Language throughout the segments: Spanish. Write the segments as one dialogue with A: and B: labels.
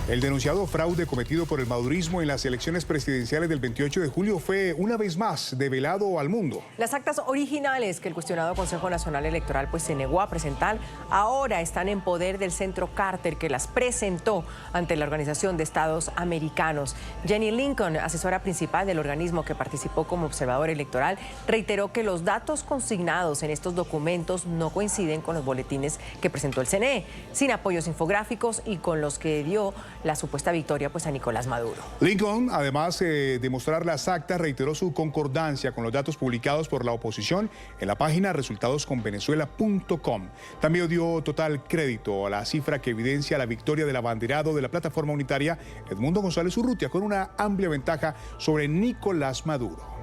A: El denunciado fraude cometido por el madurismo en las elecciones presidenciales del 28 de julio fue una vez más develado al mundo.
B: Las actas originales que el cuestionado Consejo Nacional Electoral se negó a presentar ahora están en poder del Centro Carter, que las presentó ante la Organización de Estados Americanos. Jenny Lincoln, asesora principal del organismo que participó como observador electoral, reiteró que los datos consignados en estos documentos no coinciden con los boletines que presentó el CNE, sin apoyos infográficos y con los que dio la supuesta victoria a Nicolás Maduro.
A: Lincoln, además de mostrar las actas, reiteró su concordancia con los datos publicados por la oposición en la página resultadosconvenezuela.com. También dio total crédito a la cifra que evidencia la victoria del abanderado de la plataforma unitaria, Edmundo González Urrutia, con una amplia ventaja sobre Nicolás Maduro.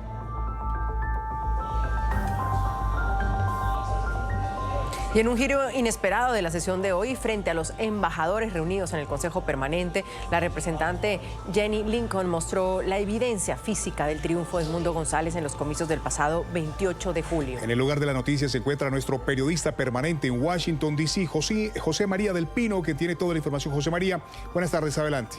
B: Y en un giro inesperado de la sesión de hoy, frente a los embajadores reunidos en el Consejo Permanente, la representante Jenny Lincoln mostró la evidencia física del triunfo de Edmundo González en los comicios del pasado 28 de julio.
A: En el lugar de la noticia se encuentra nuestro periodista permanente en Washington, D.C., José María del Pino, que tiene toda la información. José María, buenas tardes, adelante.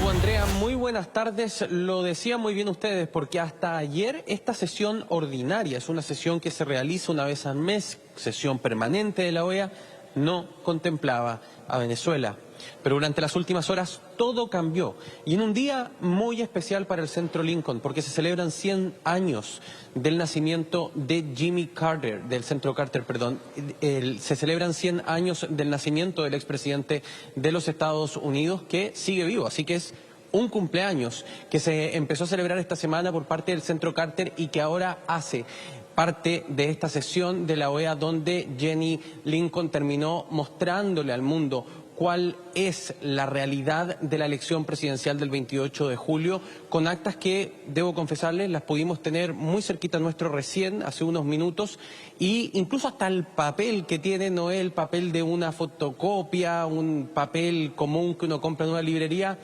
C: Andrea, muy buenas tardes. Lo decían muy bien ustedes, porque hasta ayer esta sesión ordinaria, es una sesión que se realiza una vez al mes, sesión permanente de la OEA, no contemplaba a Venezuela. Pero durante las últimas horas todo cambió, y en un día muy especial para el Centro Lincoln, porque se celebran 100 años del nacimiento de Jimmy Carter, del Centro Carter, perdón. Se celebran 100 años del nacimiento del expresidente de los Estados Unidos, que sigue vivo, así que es un cumpleaños que se empezó a celebrar esta semana por parte del Centro Carter y que ahora hace parte de esta sesión de la OEA, donde Jenny Lincoln terminó mostrándole al mundo cuál es la realidad de la elección presidencial del 28 de julio, con actas que, debo confesarles, las pudimos tener muy cerquita nuestro recién, hace unos minutos, y incluso hasta el papel que tiene, no es el papel de una fotocopia, un papel común que uno compra en una librería.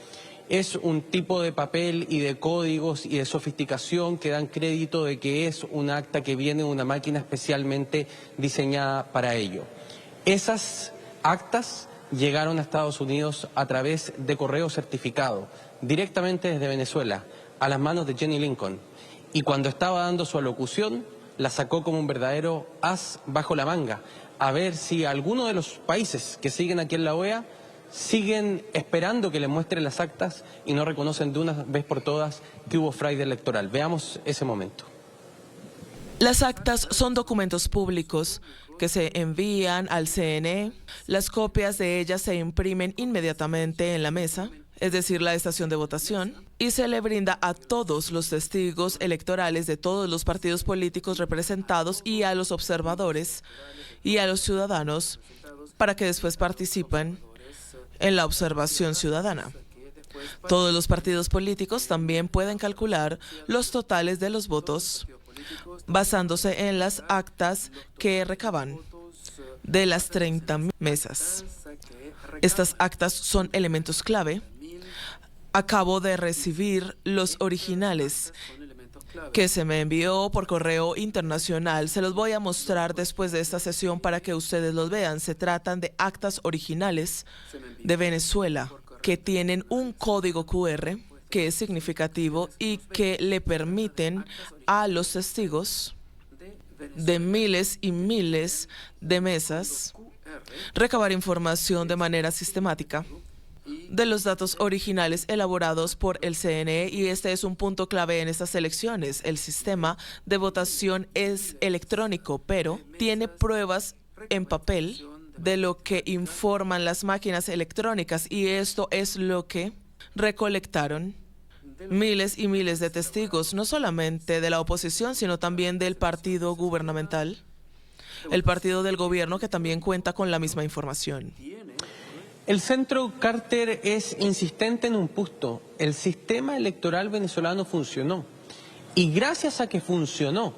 C: Es un tipo de papel y de códigos y de sofisticación que dan crédito de que es un acta que viene de una máquina especialmente diseñada para ello. Esas actas llegaron a Estados Unidos a través de correo certificado, directamente desde Venezuela, a las manos de Jenny Lincoln. Y cuando estaba dando su alocución, la sacó como un verdadero as bajo la manga, a ver si alguno de los países que siguen aquí en la OEA siguen esperando que les muestren las actas y no reconocen de una vez por todas que hubo fraude electoral. Veamos ese momento.
D: Las actas son documentos públicos que se envían al CNE. Las copias de ellas se imprimen inmediatamente en la mesa, es decir, la estación de votación, y se le brinda a todos los testigos electorales de todos los partidos políticos representados y a los observadores y a los ciudadanos para que después participen en la observación ciudadana. Todos los partidos políticos también pueden calcular los totales de los votos basándose en las actas que recaban de las 30 mesas. Estas actas son elementos clave. Acabo de recibir los originales que se me envió por correo internacional. Se los voy a mostrar después de esta sesión para que ustedes los vean. Se tratan de actas originales de Venezuela que tienen un código QR que es significativo y que le permiten a los testigos de miles y miles de mesas recabar información de manera sistemática de los datos originales elaborados por el CNE, y este es un punto clave en estas elecciones. El sistema de votación es electrónico, pero tiene pruebas en papel de lo que informan las máquinas electrónicas, y esto es lo que recolectaron miles y miles de testigos, no solamente de la oposición, sino también del partido gubernamental, el partido del gobierno, que también cuenta con la misma información.
C: El Centro Carter es insistente en un punto: el sistema electoral venezolano funcionó, y gracias a que funcionó,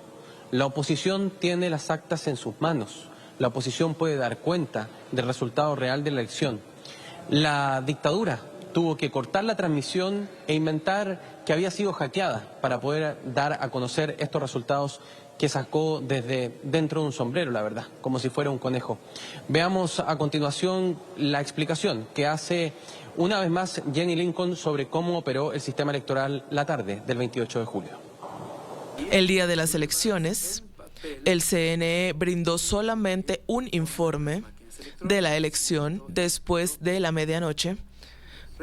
C: la oposición tiene las actas en sus manos. La oposición puede dar cuenta del resultado real de la elección. La dictadura tuvo que cortar la transmisión e inventar que había sido hackeada para poder dar a conocer estos resultados que sacó desde dentro de un sombrero, la verdad, como si fuera un conejo. Veamos a continuación la explicación que hace una vez más Jenny Lincoln sobre cómo operó el sistema electoral la tarde del 28 de julio.
D: El día de las elecciones, el CNE brindó solamente un informe de la elección después de la medianoche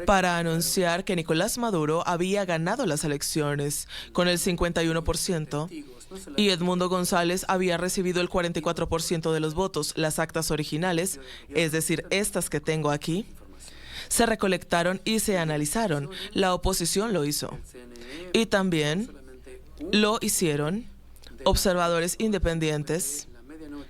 D: para anunciar que Nicolás Maduro había ganado las elecciones con el 51% y Edmundo González había recibido el 44% de los votos. Las actas originales, es decir, estas que tengo aquí, se recolectaron y se analizaron. La oposición lo hizo. Y también lo hicieron observadores independientes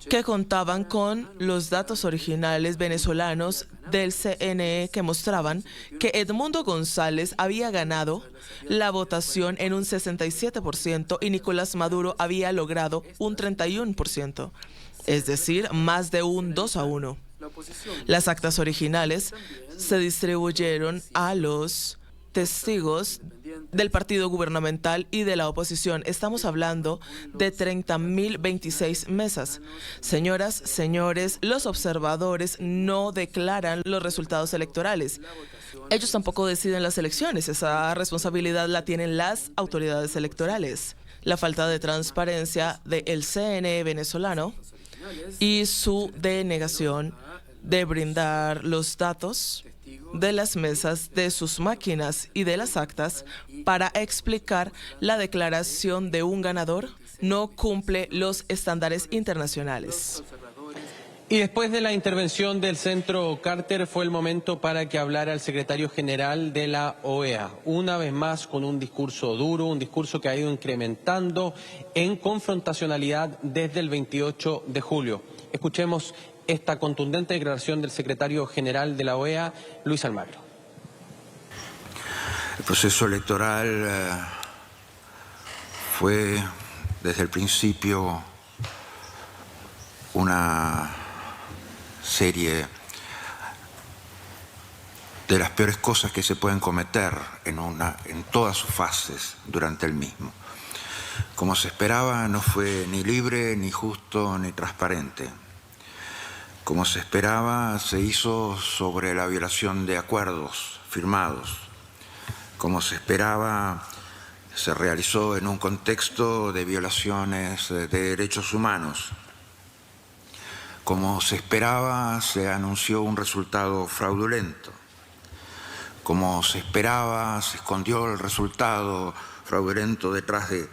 D: que contaban con los datos originales venezolanos del CNE que mostraban que Edmundo González había ganado la votación en un 67% y Nicolás Maduro había logrado un 31%, es decir, más de un 2-1. Las actas originales se distribuyeron a los testigos del partido gubernamental y de la oposición. Estamos hablando de 30.026 mesas. Señoras, señores, los observadores no declaran los resultados electorales. Ellos tampoco deciden las elecciones. Esa responsabilidad la tienen las autoridades electorales. La falta de transparencia del CNE venezolano y su denegación de brindar los datos de las mesas, de sus máquinas y de las actas para explicar la declaración de un ganador no cumple los estándares internacionales.
C: Y después de la intervención del Centro Carter fue el momento para que hablara el secretario general de la OEA, una vez más con un discurso duro, un discurso que ha ido incrementando en confrontacionalidad desde el 28 de julio. Escuchemos esta contundente declaración del secretario general de la OEA, Luis Almagro.
E: El proceso electoral fue desde el principio una serie de las peores cosas que se pueden cometer en todas sus fases durante el mismo. Como se esperaba, no fue ni libre, ni justo, ni transparente. Como se esperaba, se hizo sobre la violación de acuerdos firmados. Como se esperaba, se realizó en un contexto de violaciones de derechos humanos. Como se esperaba, se anunció un resultado fraudulento. Como se esperaba, se escondió el resultado fraudulento detrás de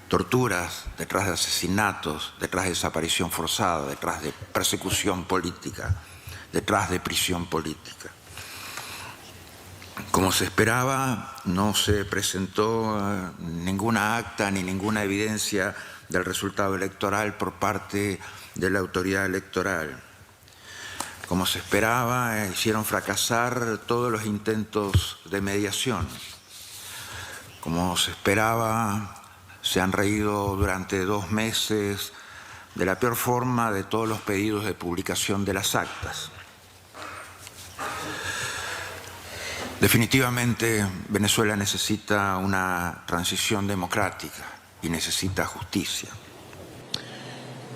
E: torturas, detrás de asesinatos, detrás de desaparición forzada, detrás de persecución política, detrás de prisión política. Como se esperaba, no se presentó ninguna acta ni ninguna evidencia del resultado electoral por parte de la autoridad electoral. Como se esperaba, hicieron fracasar todos los intentos de mediación. Como se esperaba, se han reído durante 2 meses de la peor forma de todos los pedidos de publicación de las actas. Definitivamente, Venezuela necesita una transición democrática y necesita justicia.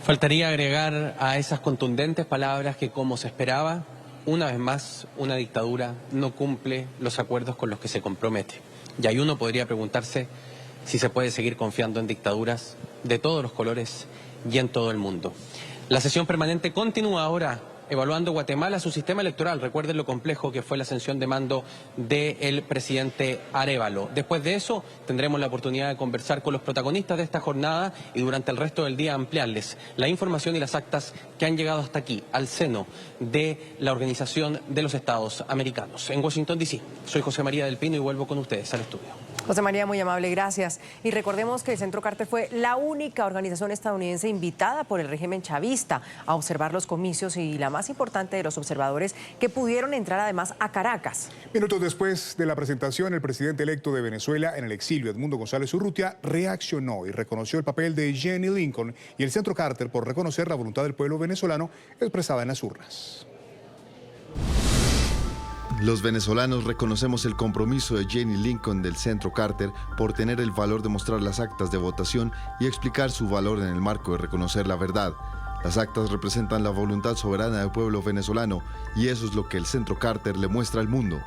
C: Faltaría agregar a esas contundentes palabras que, como se esperaba, una vez más, una dictadura no cumple los acuerdos con los que se compromete. Y ahí uno podría preguntarse si se puede seguir confiando en dictaduras de todos los colores y en todo el mundo. La sesión permanente continúa ahora evaluando Guatemala su sistema electoral. Recuerden lo complejo que fue la ascensión de mando del presidente Arévalo. Después de eso tendremos la oportunidad de conversar con los protagonistas de esta jornada y durante el resto del día ampliarles la información y las actas que han llegado hasta aquí, al seno de la Organización de los Estados Americanos. En Washington, D.C., soy José María del Pino y vuelvo con ustedes al estudio.
B: José María, muy amable, gracias. Y recordemos que el Centro Carter fue la única organización estadounidense invitada por el régimen chavista a observar los comicios y la más importante de los observadores que pudieron entrar además a Caracas.
A: Minutos después de la presentación, el presidente electo de Venezuela en el exilio, Edmundo González Urrutia, reaccionó y reconoció el papel de Jenny Lincoln y el Centro Carter por reconocer la voluntad del pueblo venezolano expresada en las urnas.
F: Los venezolanos reconocemos el compromiso de Jenny Lincoln del Centro Carter por tener el valor de mostrar las actas de votación y explicar su valor en el marco de reconocer la verdad. Las actas representan la voluntad soberana del pueblo venezolano y eso es lo que el Centro Carter le muestra al mundo.